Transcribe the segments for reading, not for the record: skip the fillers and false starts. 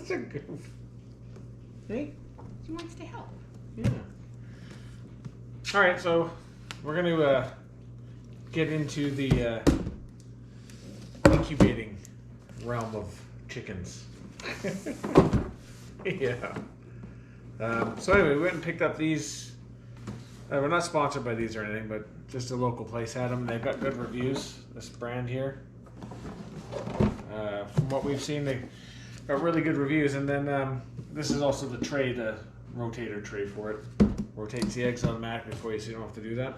Such a goof. Hey? She wants to help. Yeah. Alright, so we're going to get into the incubating realm of chickens. Yeah. So anyway, we went and picked up these. We're not sponsored by these or anything, but just a local place had them. They've got good reviews, this brand here. From what we've seen, they got really good reviews. And then this is also the tray, the rotator tray for it. Rotates the eggs automatically for you, so you don't have to do that.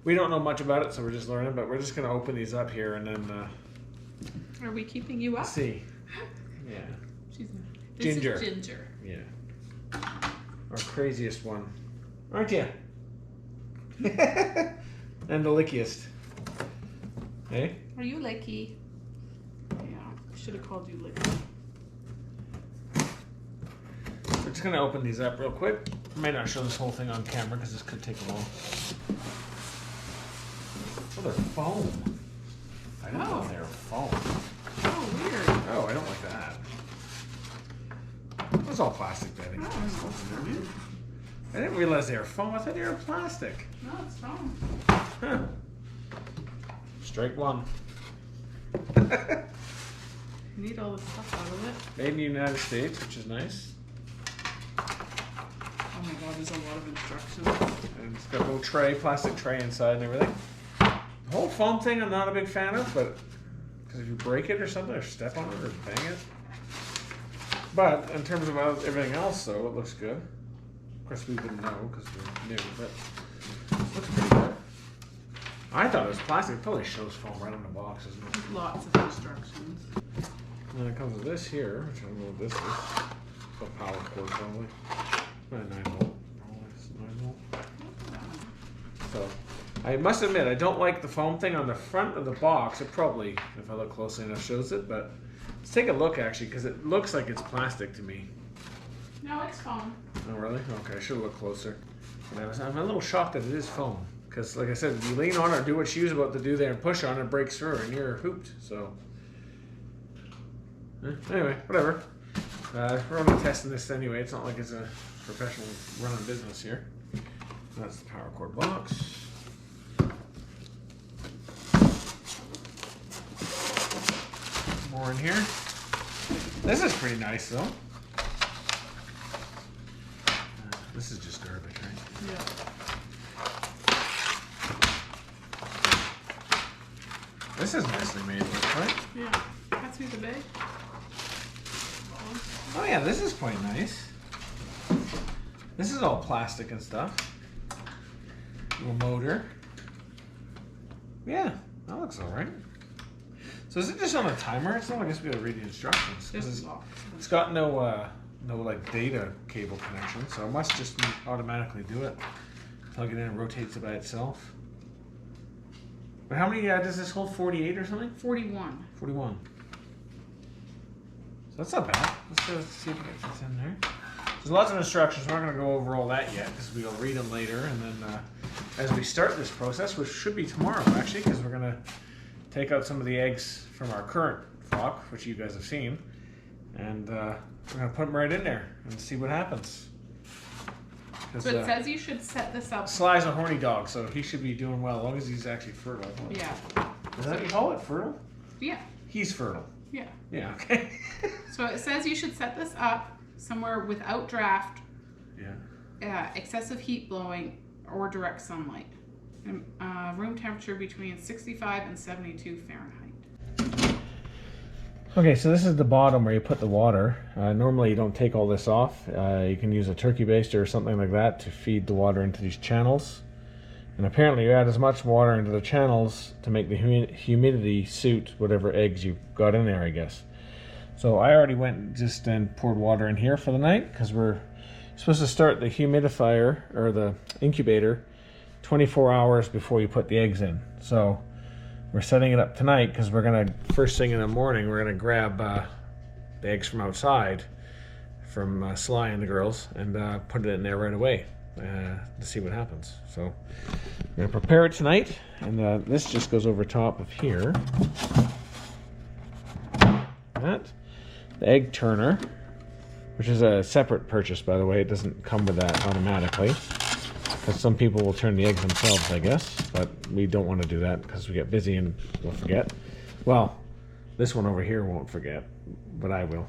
We don't know much about it, so we're just learning, but we're just going to open these up here and then... Are we keeping you up? See. Yeah. She's Ginger. This is Ginger. Yeah. Our craziest one. Aren't you? And the lickiest. Hey? Are you Licky? Yeah, I should have called you Licky. We're just going to open these up real quick. I may not show this whole thing on camera because this could take a while. Oh, they're foam. I didn't know they were foam. Oh, weird. Oh, I don't like that. It was all plastic, Betty. Oh, I didn't realize they were foam. I thought they were plastic. no, it's foam. Huh. Strike one. You need all the stuff out of it. Made in the United States, which is nice. Oh my god, there's a lot of instructions. And it's got a little tray, plastic tray inside and everything. The whole foam thing I'm not a big fan of, but because if you break it or something, or step on it, or bang it. But in terms of everything else, though, it looks good. Of course, we wouldn't know because we're new, but it looks pretty good. I thought it was plastic. It probably shows foam right on the box, isn't it? There's lots of instructions. And then it comes with this here, which I don't know what this is. A power cord, probably. Not a 9 volt. Probably it's 9 volt. So, I must admit, I don't like the foam thing on the front of the box. It probably, if I look closely enough, shows it, but let's take a look actually, because it looks like it's plastic to me. No, it's foam. Oh, really? Okay, I should have looked closer. But I'm a little shocked that it is foam. Because, like I said, if you lean on it or do what she was about to do there and push on it, it breaks through and you're hooped. So, anyway, whatever. We're only testing this anyway. It's not like it's a professional running business here. That's the power cord box. More in here. This is pretty nice, though. This is just garbage, right? Yeah. This is nicely made, right? Yeah. Pass me the bag. Oh yeah, this is quite nice. This is all plastic and stuff. Little motor. Yeah, that looks alright. So is it just on a timer? It's not like it's going to read the instructions. It's got no like data cable connection, so it must just automatically do it. Plug it in and rotates it by itself. But how many does this hold? 48 or something? 41. 41. So that's not bad. Let's go see if we get this in there. There's lots of instructions. We're not going to go over all that yet because we'll read them later. And then as we start this process, which should be tomorrow actually, because we're going to take out some of the eggs from our current flock, which you guys have seen, and we're going to put them right in there and see what happens. So it says you should set this up. Sly's a horny dog, so he should be doing well as long as he's actually fertile. Yeah. Is that what you call it? Fertile? Yeah. He's fertile. Yeah. Yeah, okay. So it says you should set this up somewhere without draft, excessive heat blowing, or direct sunlight. And, room temperature between 65 and 72 Fahrenheit. Okay, so this is the bottom where you put the water. Normally you don't take all this off. You can use a turkey baster or something like that to feed the water into these channels. And apparently you add as much water into the channels to make the humidity suit whatever eggs you've got in there, I guess. So I already went just and poured water in here for the night because we're supposed to start the humidifier or the incubator 24 hours before you put the eggs in. So we're setting it up tonight because we're going to, first thing in the morning, we're going to grab the eggs from outside from Sly and the girls and put it in there right away to see what happens. So I'm going to prepare it tonight, and this just goes over top of here. That. The egg turner. which is a separate purchase, by the way. It doesn't come with that automatically, because some people will turn the eggs themselves, I guess, but we don't want to do that because we get busy and we'll forget. Well, this one over here won't forget, but I will.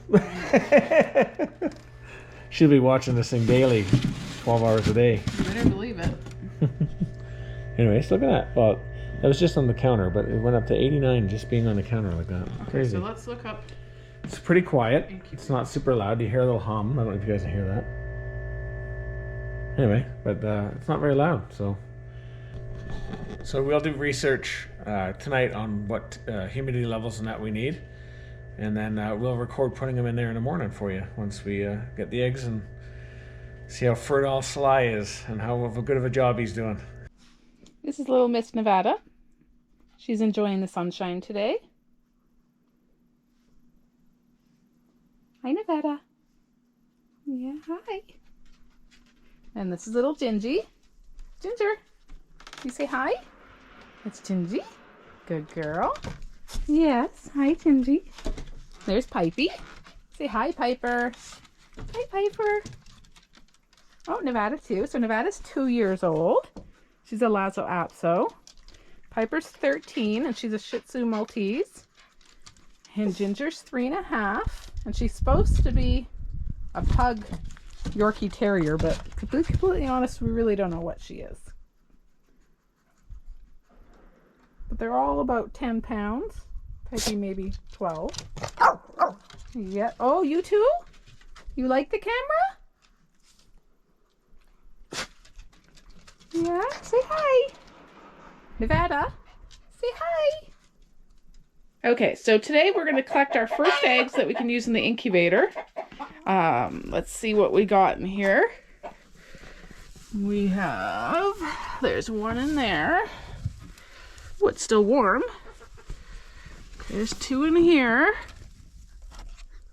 She'll be watching this thing daily, 12 hours a day. You better believe it. Anyways, look at that. Well, that was just on the counter, but it went up to 89 just being on the counter like that. Okay, Crazy. so let's look up. It's pretty quiet. Incubate. It's not super loud. You hear a little hum. I don't know if you guys can hear that. Anyway, but it's not very loud, so we'll do research tonight on what humidity levels and that we need, and then we'll record putting them in there in the morning for you once we get the eggs and see how fertile Sly is and how good of a job he's doing. This is little Miss Nevada. She's enjoying the sunshine today. Hi, Nevada. Yeah, hi. And this is little Gingy. Ginger, you say hi? That's Gingy. Good girl. Yes, hi, Gingy. There's Pipey. Say hi, Piper. Hi, Piper. Oh, Nevada too. So Nevada's 2 years old. She's a Lhasa Apso. Piper's 13, and she's a Shih Tzu Maltese. And Ginger's 3.5, and she's supposed to be a pug Yorkie Terrier, but to be completely honest, we really don't know what she is. But they're all about 10 pounds. Pipey maybe 12. Yeah. Oh, you too? You like the camera? Yeah, say hi. Nevada, say hi. Okay, so today we're going to collect our first eggs that we can use in the incubator. Let's see what we got in here. We have, there's one in there. Oh, it's still warm. There's 2 in here.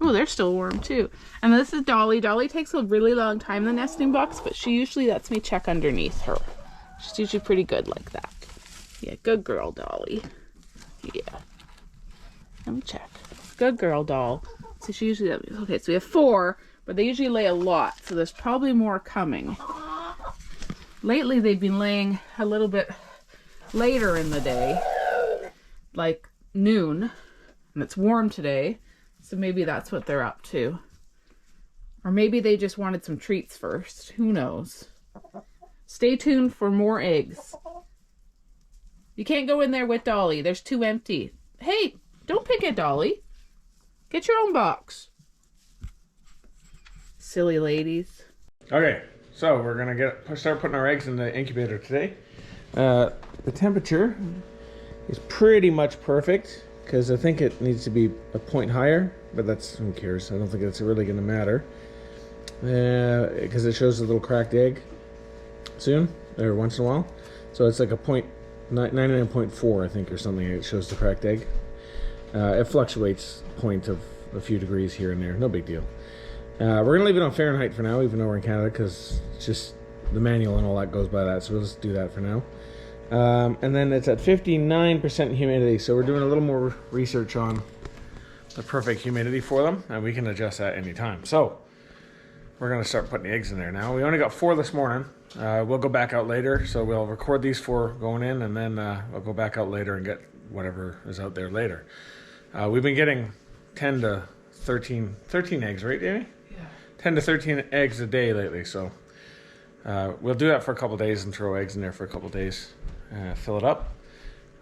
Oh, they're still warm too. And this is Dolly. Dolly takes a really long time in the nesting box, but she usually lets me check underneath her. She's usually pretty good like that. Yeah, good girl, Dolly. Yeah. Let me check. Good girl, doll. So she usually, okay, so we have 4, but they usually lay a lot, so there's probably more coming. Lately, they've been laying a little bit later in the day, like noon, and it's warm today, so maybe that's what they're up to. Or maybe they just wanted some treats first. Who knows? Stay tuned for more eggs. You can't go in there with Dolly. There's 2 empty. Hey, don't pick at Dolly. Get your own box. Silly ladies. Okay, so we're gonna start putting our eggs in the incubator today. The temperature is pretty much perfect because I think it needs to be a point higher, but that's, who cares? I don't think it's really gonna matter because it shows a little cracked egg soon or once in a while. So it's like a 99.4, I think, or something. It shows the cracked egg. It fluctuates a point of a few degrees here and there. No big deal. We're going to leave it on Fahrenheit for now, even though we're in Canada, because it's just the manual and all that goes by that. So we'll just do that for now. And then it's at 59% humidity. So we're doing a little more research on the perfect humidity for them. And we can adjust that anytime. So we're going to start putting the eggs in there now. We only got 4 this morning. We'll go back out later. So we'll record these 4 going in, and then we'll go back out later and get whatever is out there later. We've been getting 10 to 13 eggs, right, Amy? Yeah. 10 to 13 eggs a day lately, so we'll do that for a couple days and throw eggs in there for a couple days. Fill it up,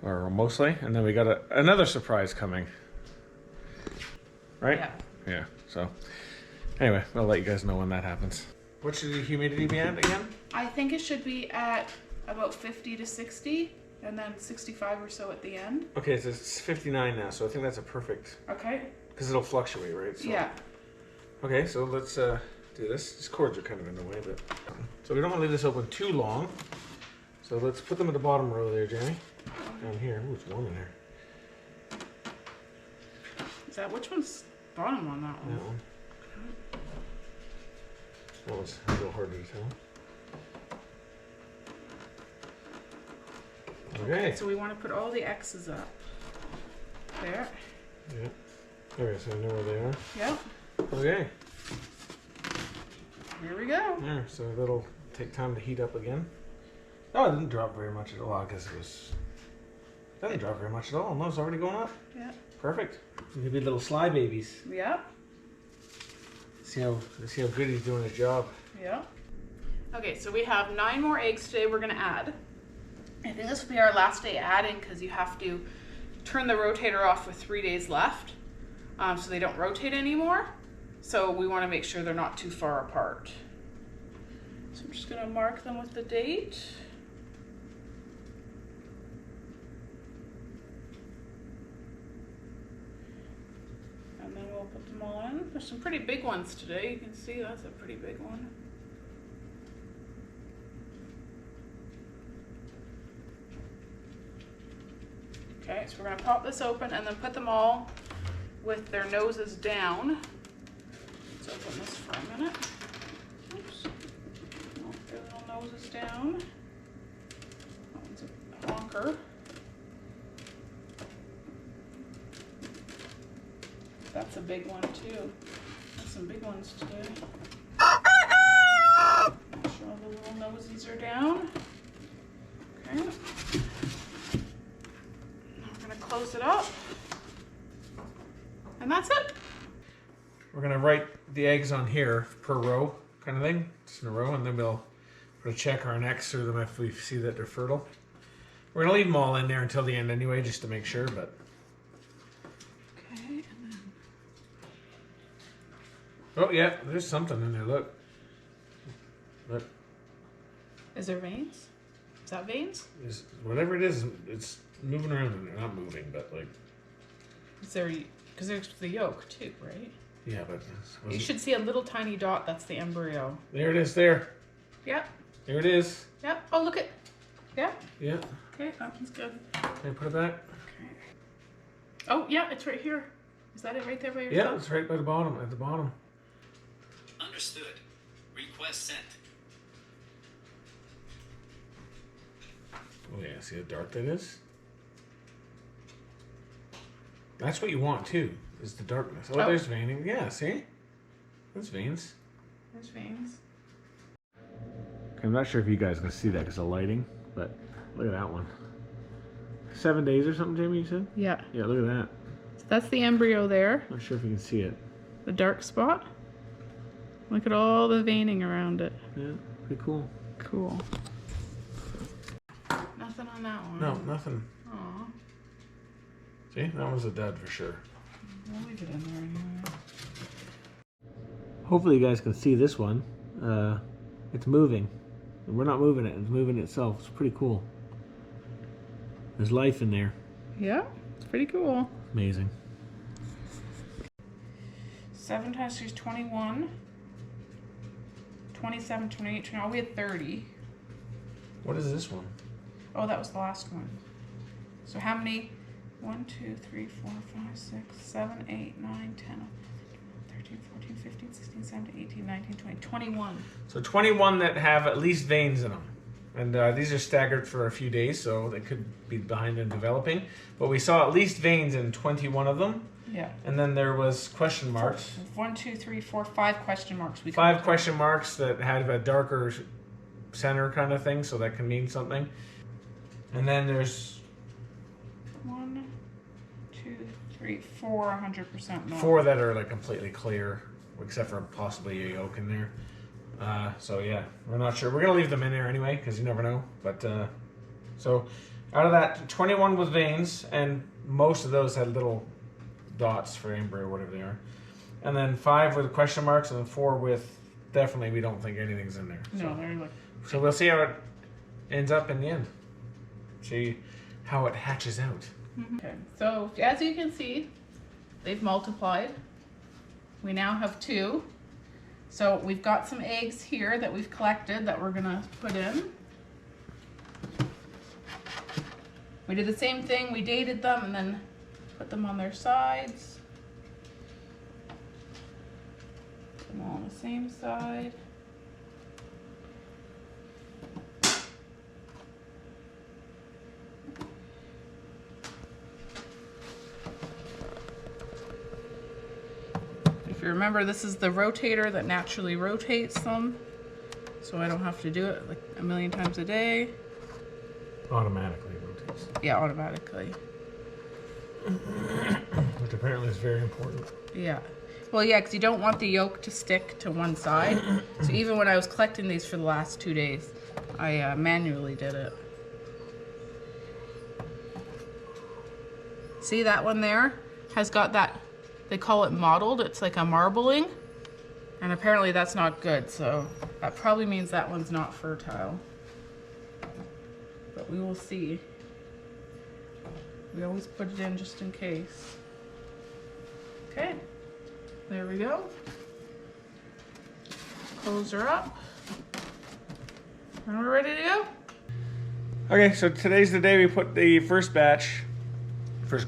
or mostly, and then we got another surprise coming. Right? Yeah. Yeah, so anyway, I'll let you guys know when that happens. What should the humidity be at again? I think it should be at about 50 to 60. And then 65 or so at the end. Okay, so it's 59 now, so I think that's a perfect. Okay. Because it'll fluctuate, right? So, yeah. Okay, so let's do this. These cords are kind of in the way, but so we don't want to leave this open too long. So let's put them in the bottom row there, Jamie. Down here. Ooh, it's warm in here. Is that which one's bottom on that one? That one. That one's a little harder to tell. Okay. So we want to put all the X's up. There. Yeah. Okay, so I know where they are. Yep. Okay. Here we go. There, so it'll take time to heat up again. Oh, it didn't drop very much at all. I guess it was. It didn't drop very much at all. No, it's already going up. Yeah. Perfect. You'll be little sly babies. Yeah. See how good he's doing his job. Yeah. Okay, so we have 9 more eggs today we're gonna add. I think this will be our last day adding because you have to turn the rotator off with 3 days left, so they don't rotate anymore. So we want to make sure they're not too far apart. So I'm just gonna mark them with the date. And then we'll put them all in. There's some pretty big ones today. You can see that's a pretty big one. Okay, so we're going to pop this open and then put them all with their noses down. Let's open this for a minute. Oops. Oh, their little noses down. That one's a honker. That's a big one too. There's some big ones today. Make sure all the little nosies are down. Okay. Close it up, and that's it. We're gonna write the eggs on here per row, kind of thing, just in a row, and then we'll check our X through them if we see that they're fertile. We're gonna leave them all in there until the end anyway, just to make sure. But okay, and then oh yeah, there's something in there. Look. Is there veins? Is that veins? Whatever it is, it's moving around and they're not moving, but like. Is there? Because there's the yolk too, right? Yeah, but you should see a little tiny dot. That's the embryo. There it is. There. Yep. There it is. Yep. Oh, look it. Yep. Yeah. Okay, that one's good. Can I put it back? Okay. Oh yeah, it's right here. Is that it right there by your? Yeah, it's right by the bottom. At the bottom. Understood. Request sent. Oh yeah, see how dark that is? That's what you want too, is the darkness. Oh, there's veining. Yeah, see? There's veins. There's veins. Okay, I'm not sure if you guys can see that because of lighting, but look at that one. 7 days or something, Jamie, you said? Yeah. Yeah, look at that. So that's the embryo there. Not sure if you can see it. The dark spot. Look at all the veining around it. Yeah, pretty cool. Cool. Nothing on that one. No, nothing. Aw. See, that one's a dud for sure. We'll leave it in there anyway. Hopefully you guys can see this one. It's moving. We're not moving it, it's moving itself. It's pretty cool. There's life in there. Yeah, it's pretty cool. Amazing. 7 times 3 is 21. 27, 28, 29. Oh, we had 30. What is this one? Oh, that was the last one. So how many? 1, 2, 3, 4, 5, 6, 7, 8, 9, 10, 13, 14, 15, 16, 17, 18, 19, 20, 21. So 21 that have at least veins in them. And these are staggered for a few days, so they could be behind in developing. But we saw at least veins in 21 of them. Yeah. And then there was question marks. 1, 2, 3, 4, 5 question marks. 5 question marks that had a darker center kind of thing, so that can mean something. And then there's 1, 2, 3, 4, 100% no. 4 that are like completely clear, except for possibly a yolk in there. So yeah, we're not sure. We're gonna leave them in there anyway because you never know. But so out of that, 21 with veins, and most of those had little dots for embryo, whatever they are. And then 5 with question marks, and then 4 with definitely we don't think anything's in there. No, they're like. So we'll see how it ends up in the end. See how it hatches out. Okay, so as you can see, they've multiplied. We now have 2. So we've got some eggs here that we've collected that we're gonna put in. We did the same thing, we dated them and then put them on their sides. Put them all on the same side. If Remember, this is the rotator that naturally rotates them, so I don't have to do it like a million times a day. Automatically rotates. Yeah, automatically. Which apparently is very important. Yeah. Well, yeah, because you don't want the yolk to stick to one side. So even when I was collecting these for the last 2 days, I manually did it. See that one there? Has got that, they call it mottled. It's like a marbling. And apparently that's not good. So that probably means that one's not fertile. But we will see. We always put it in just in case. Okay. There we go. Close her up. And we're ready to go. Okay, so today's the day we put the first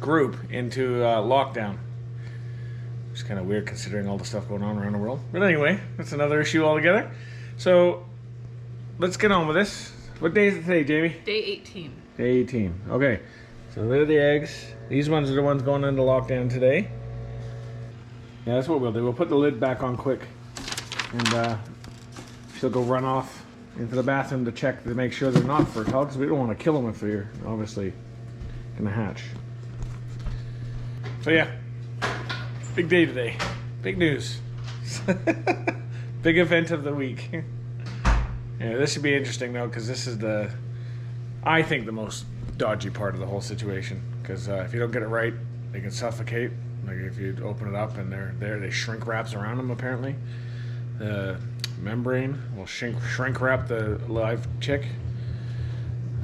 group into lockdown. It's kind of weird considering all the stuff going on around the world. But anyway, that's another issue altogether. So let's get on with this. What day is it today, Jamie? Day 18. Day 18. Okay, so there are the eggs. These ones are the ones going into lockdown today. Yeah, that's what we'll do. We'll put the lid back on quick, and she'll go run off into the bathroom to check to make sure they're not fertile, because we don't want to kill them if they're obviously gonna hatch. So yeah, big day today. Big news. Big event of the week. Yeah, this should be interesting though, because this is I think the most dodgy part of the whole situation. Because if you don't get it right, they can suffocate. Like if you open it up and they shrink wraps around them apparently. The membrane will shrink wrap the live chick.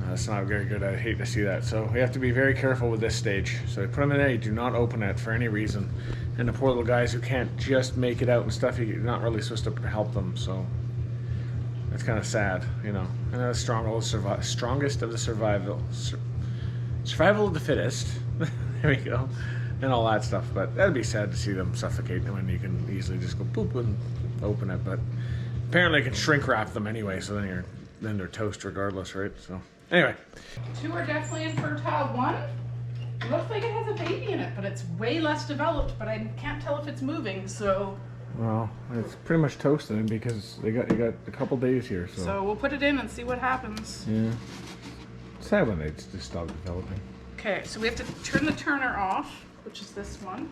That's not very good. I hate to see that. So we have to be very careful with this stage. So you put them in there, you do not open it for any reason. And the poor little guys who can't just make it out and stuff, you're not really supposed to help them. So that's kind of sad, you know. And that's strongest of the survival of the fittest. There we go. And all that stuff, but that'd be sad to see them suffocate when you can easily just go boop and open it. But apparently, it can shrink wrap them anyway, so then they're toast regardless, right? So anyway, 2 are definitely infertile. 1 looks like it has a baby in it, but it's way less developed. But I can't tell if it's moving. So well, it's pretty much toasted because you got a couple days here. So we'll put it in and see what happens. Yeah, it's sad when they just stop developing. Okay, so we have to turn the turner off, which is this one.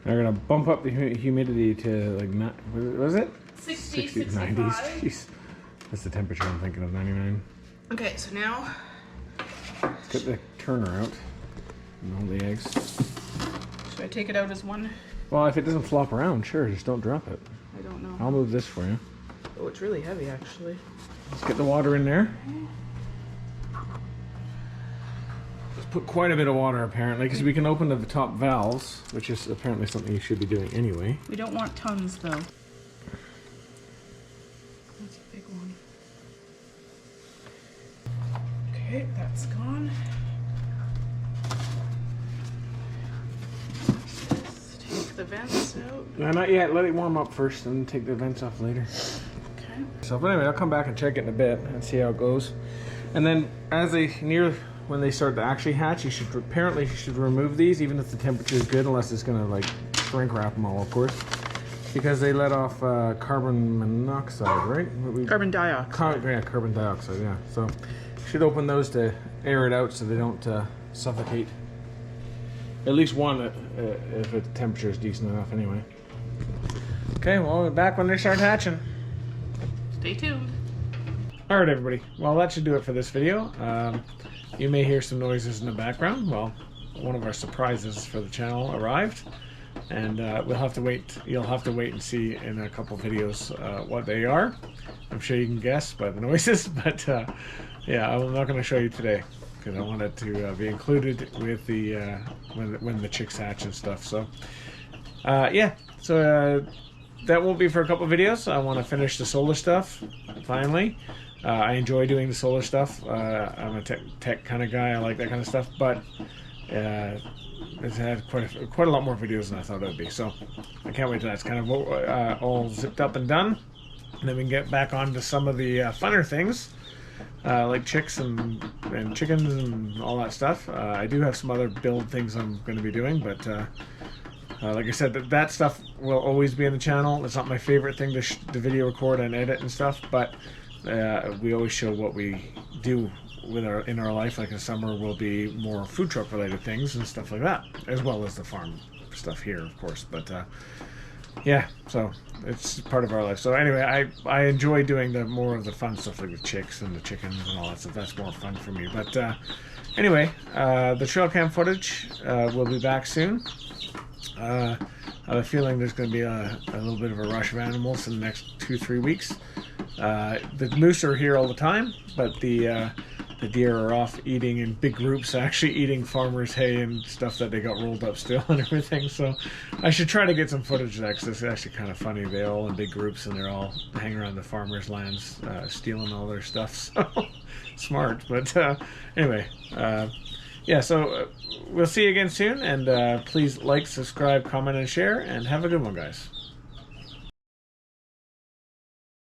They're gonna bump up the humidity to like, what was it? 60, 60s, 65. 90s. Jeez. That's the temperature I'm thinking of, 99. Okay, so now Get the turner out and all the eggs. should I take it out as one? Well, if it doesn't flop around, sure, just don't drop it. I don't know. I'll move this for you. Oh, it's really heavy actually. Let's get the water in there. Let's put quite a bit of water apparently, because we can open the top valves, which is apparently something you should be doing anyway. We don't want tons though. That's a big one. Okay, that's gone. Just take the vents out. No, not yet. Let it warm up first and take the vents off later. Okay. So, but anyway, I'll come back and check it in a bit and see how it goes. And then as when they start to actually hatch, you should remove these, even if the temperature is good, unless it's gonna like shrink wrap them all, of course, because they let off carbon monoxide, right? Carbon dioxide. Carbon dioxide. Yeah. So you should open those to air it out so they don't suffocate. At least one, if the temperature is decent enough, anyway. Okay, well, we're back when they start hatching. Stay tuned. All right, everybody. Well, that should do it for this video. You may hear some noises in the background. Well, one of our surprises for the channel arrived, and we'll have to wait. You'll have to wait and see in a couple videos what they are. I'm sure you can guess by the noises, but yeah, I'm not going to show you today because I want it to be included with the when the chicks hatch and stuff. So yeah, so that won't be for a couple videos. I want to finish the solar stuff finally. I enjoy doing the solar stuff. I'm a tech kind of guy. I like that kind of stuff, but it's had quite a lot more videos than I thought it would be. So I can't wait till that's kind of all zipped up and done. And then we can get back on to some of the funner things, like chicks and chickens and all that stuff. I do have some other build things I'm going to be doing, but Like I said, that stuff will always be on the channel. It's not my favorite thing to video record and edit and stuff, but we always show what we do in our life. Like in summer will be more food truck related things and stuff like that, as well as the farm stuff here, of course. But yeah, so it's part of our life. So anyway, I enjoy doing more of the fun stuff, like the chicks and the chickens and all that stuff. That's more fun for me. But anyway, the trail cam footage will be back soon. I have a feeling there's going to be a little bit of a rush of animals in the next 2-3 weeks. The moose are here all the time, but the deer are off eating in big groups, actually eating farmers' hay and stuff that they got rolled up still and everything. So I should try to get some footage of that, because it's actually kind of funny. They're all in big groups and they're all hanging around the farmers' lands, stealing all their stuff. So smart. But anyway, yeah, so we'll see you again soon. And please like, subscribe, comment, and share. And have a good one, guys.